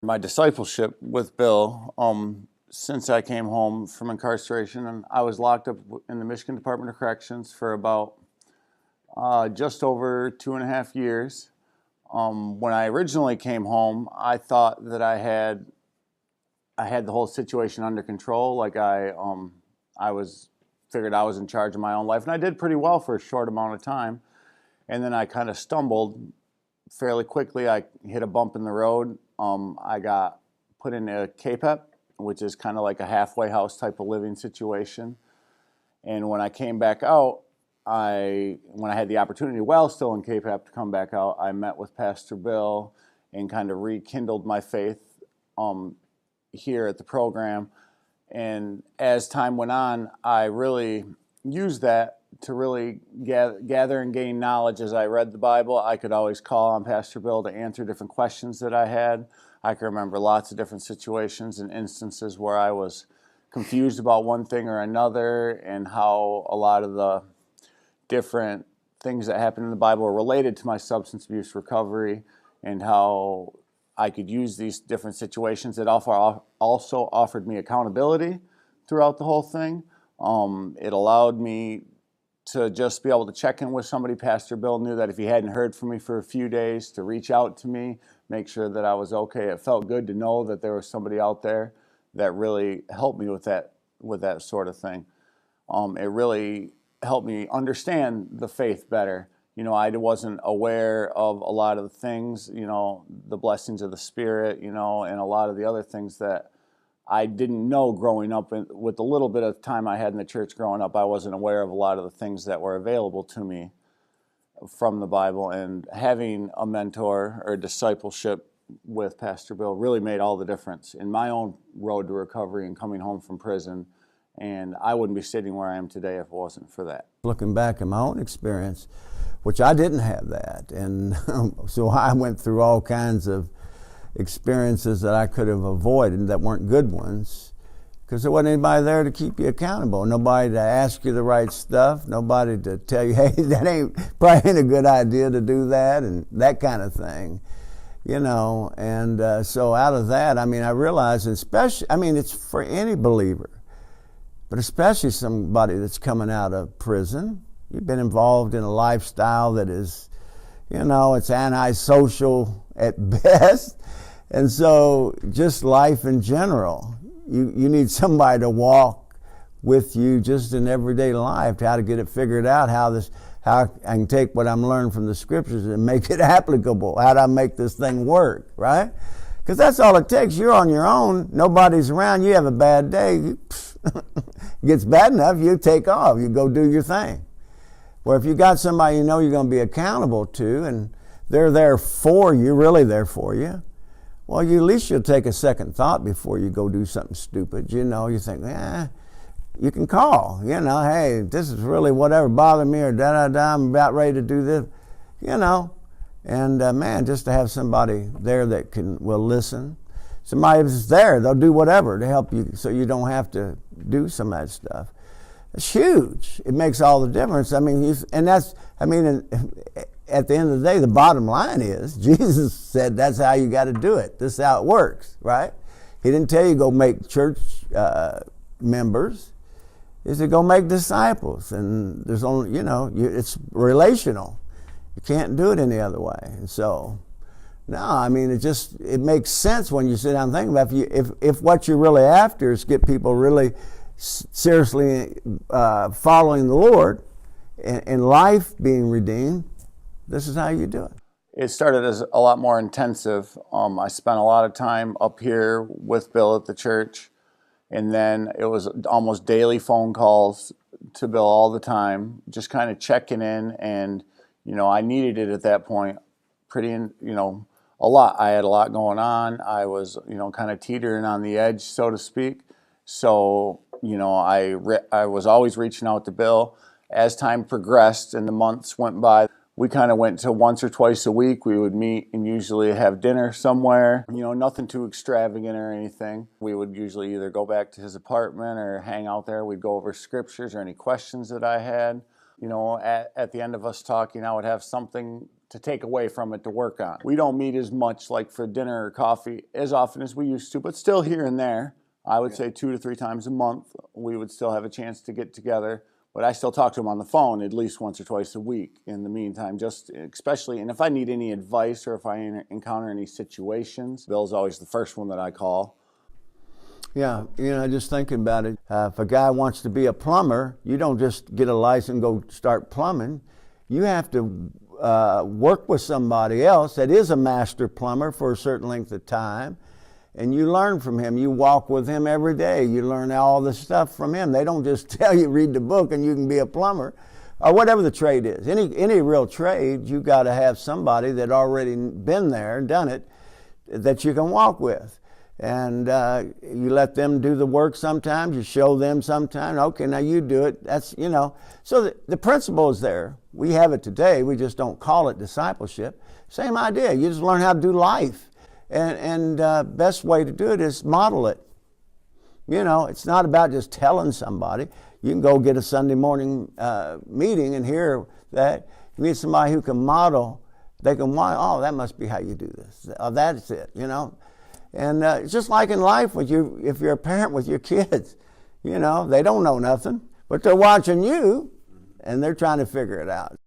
My discipleship with Bill, since I came home from incarceration, and I was locked up in the Michigan Department of Corrections for about just over 2.5 years. When I originally came home, I thought that I had the whole situation under control. Like I was figured I was in charge of my own life, and I did pretty well for a short amount of time. And then I kind of stumbled fairly quickly. I hit a bump in the road. I got put into KPEP, which is kind of like a halfway house type of living situation. And when I came back out, when I had the opportunity while still in KPEP to come back out, I met with Pastor Bill and kind of rekindled my faith here at the program. And as time went on, I really used that to really gather and gain knowledge. As I read the Bible, I could always call on Pastor Bill to answer different questions that I had. I can remember lots of different situations and instances where I was confused about one thing or another, and how a lot of the different things that happened in the Bible were related to my substance abuse recovery, and how I could use these different situations. It also offered me accountability throughout the whole thing. It allowed me to just be able to check in with somebody. Pastor Bill knew that if he hadn't heard from me for a few days, to reach out to me, make sure that I was okay. It felt good to know that there was somebody out there that really helped me with that sort of thing. It really helped me understand the faith better. I wasn't aware of a lot of the things, the blessings of the Spirit, and a lot of the other things that I didn't know growing up. With the little bit of time I had in the church growing up, I wasn't aware of a lot of the things that were available to me from the Bible. And having a mentor or discipleship with Pastor Bill really made all the difference in my own road to recovery and coming home from prison. And I wouldn't be sitting where I am today if it wasn't for that. Looking back at my own experience, which I didn't have that, and so I went through all kinds of experiences that I could have avoided that weren't good ones, because there wasn't anybody there to keep you accountable, nobody to ask you the right stuff, nobody to tell you, hey, that probably ain't a good idea to do that, and that kind of thing, and so out of that, I realized, especially, it's for any believer, but especially somebody that's coming out of prison. You've been involved in a lifestyle that is, it's antisocial at best. And so just life in general, you need somebody to walk with you just in everyday life, how to get it figured out, how I can take what I'm learning from the scriptures and make it applicable, how do I make this thing work, right? Because that's all it takes. You're on your own, nobody's around, you have a bad day, it gets bad enough, you take off, you go do your thing. Where if you got somebody you're going to be accountable to, and they're there for you, really there for you, well, at least you'll take a second thought before you go do something stupid. You think, you can call, hey, this is really whatever bothered me, or I'm about ready to do this, and man, just to have somebody there that will listen. Somebody that's there, they'll do whatever to help you so you don't have to do some of that stuff. It's huge. It makes all the difference. At the end of the day, the bottom line is, Jesus said that's how you got to do it. This is how it works, right? He didn't tell you go make church members. He said go make disciples. And there's only, it's relational. You can't do it any other way. And so, no, it makes sense when you sit down and think about it. If what you're really after is get people really seriously following the Lord and life being redeemed, this is how you do it. It started as a lot more intensive. I spent a lot of time up here with Bill at the church, and then it was almost daily phone calls to Bill all the time, just kind of checking in. And I needed it at that point a lot. I had a lot going on. I was kind of teetering on the edge, so to speak. So I was always reaching out to Bill. As time progressed and the months went by, we kind of went to once or twice a week. We would meet and usually have dinner somewhere. Nothing too extravagant or anything. We would usually either go back to his apartment or hang out there. We'd go over scriptures or any questions that I had. At the end of us talking, I would have something to take away from it to work on. We don't meet as much like for dinner or coffee as often as we used to, but still here and there. I would say 2 to 3 times a month, we would still have a chance to get together. But I still talk to him on the phone at least once or twice a week in the meantime, just especially, and if I need any advice or if I encounter any situations, Bill's always the first one that I call. Yeah, just thinking about it, if a guy wants to be a plumber, you don't just get a license and go start plumbing. You have to work with somebody else that is a master plumber for a certain length of time, and you learn from him. You walk with him every day. You learn all the stuff from him. They don't just tell you, read the book and you can be a plumber, or whatever the trade is. Any real trade, you got to have somebody that already been there and done it that you can walk with. And you let them do the work sometimes, you show them sometimes, okay, now you do it. That's, so the principle is there. We have it today, we just don't call it discipleship. Same idea, you just learn how to do life. And best way to do it is model it. It's not about just telling somebody. You can go get a Sunday morning meeting and hear that. You need somebody who can model. They can, oh, that must be how you do this. Oh, that's it, And it's just like in life, if you're a parent with your kids, they don't know nothing, but they're watching you, and they're trying to figure it out.